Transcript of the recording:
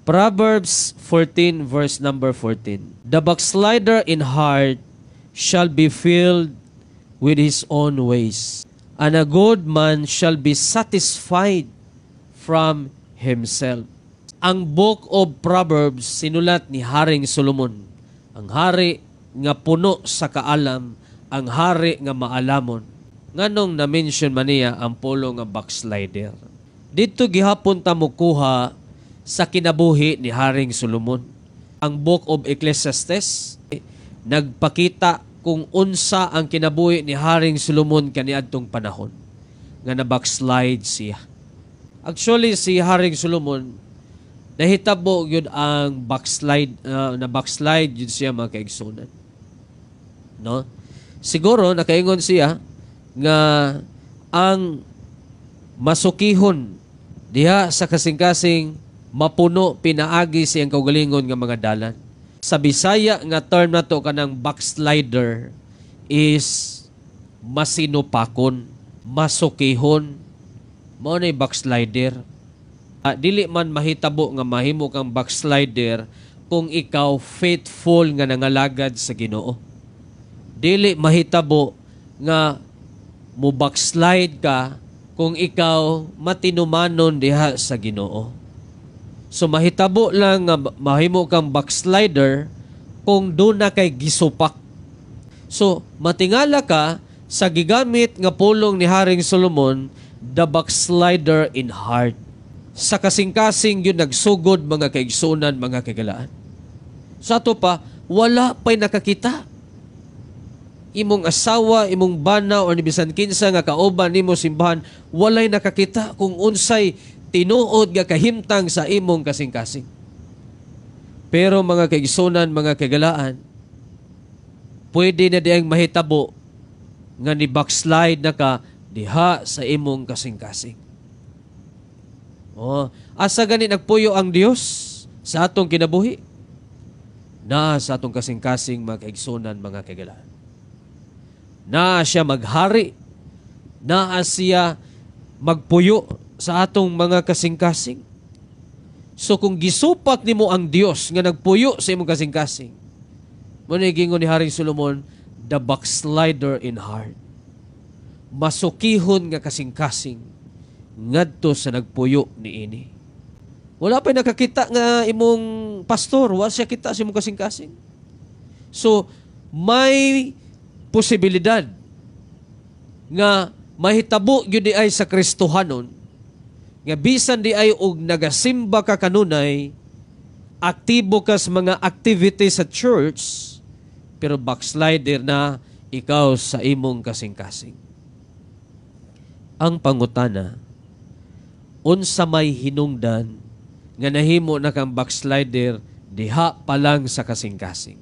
Proverbs 14 verse number 14. The backslider in heart shall be filled with his own ways, and a good man shall be satisfied from himself. Ang Book of Proverbs sinulat ni Haring Solomon, ang hari nga puno sa kaalam, ang hari nga maalamon. Nganong na-mention man niya ang polo nga backslider. Dito gihapon ta mo kuha sa kinabuhi ni Haring Solomon. Ang Book of Ecclesiastes nagpakita kung unsa ang kinabuhi ni Haring Solomon kaniadtong panahon nga na-backslide siya. Actually, si Haring Solomon nahitabo yun ang backslide yun siya mga kaigsunan. No? Siguro nakaingon siya nga ang masukihon diha sa kasing-kasing mapuno pinaagi siyang kaugalingon nga mga dalan. Sa Bisaya nga term na to kanang backslider is masinupakon, masukihon, mao nay backslider. Dili man mahitabo nga mahimo kang backslider kung ikaw faithful nga nangalagad sa Ginoo. Dili mahitabo nga mo backslide ka kung ikaw matinumanon diha sa Ginoo. So mahitabo lang nga mahimo kang backslider kung doon na kay gisupak. So matingala ka sa gigamit nga pulong ni Haring Solomon, the backslider in heart. Sa kasing-kasing yun nagsugod mga kaigsunan, mga kagalaan. Sa ato pa, wala pa'y nakakita. Imong asawa, imong bana, o nibisan kinsa nga kauban nimo simbahan, walay nakakita kung unsay tinuod nga kahimtang sa imong kasing-kasing. Pero mga kaigsunan, mga kagalaan, pwede na diyang mahitabo nga ni backslide na ka diha sa imong kasing-kasing. Asa gani nagpuyo ang Dios sa atong kinabuhi? Na sa atong kasing-kasing mga kaigsunan, mga kagalaan. Na siya maghari, na siya magpuyo sa atong mga kasing-kasing. So kung gisupak nimo ang Dios nga nagpuyo sa imong kasing-kasing, muna gingon ni Haring Solomon, the backslider in heart. Masukihon nga kasing-kasing ngadto sa nagpuyo ni ini. Wala pa nakakita nga imong pastor, wala siya kita sa imong kasing-kasing. So may posibilidad nga mahitabo gyud di ay sa Kristohanon nga bisan di ay og nagasimba ka kanunay, aktibo ka sa mga activities sa church, pero backslider na ikaw sa imong kasing-kasing. Ang pangutana, unsa may hinungdan nga nahimo na kang backslider diha pa lang sa kasing-kasing?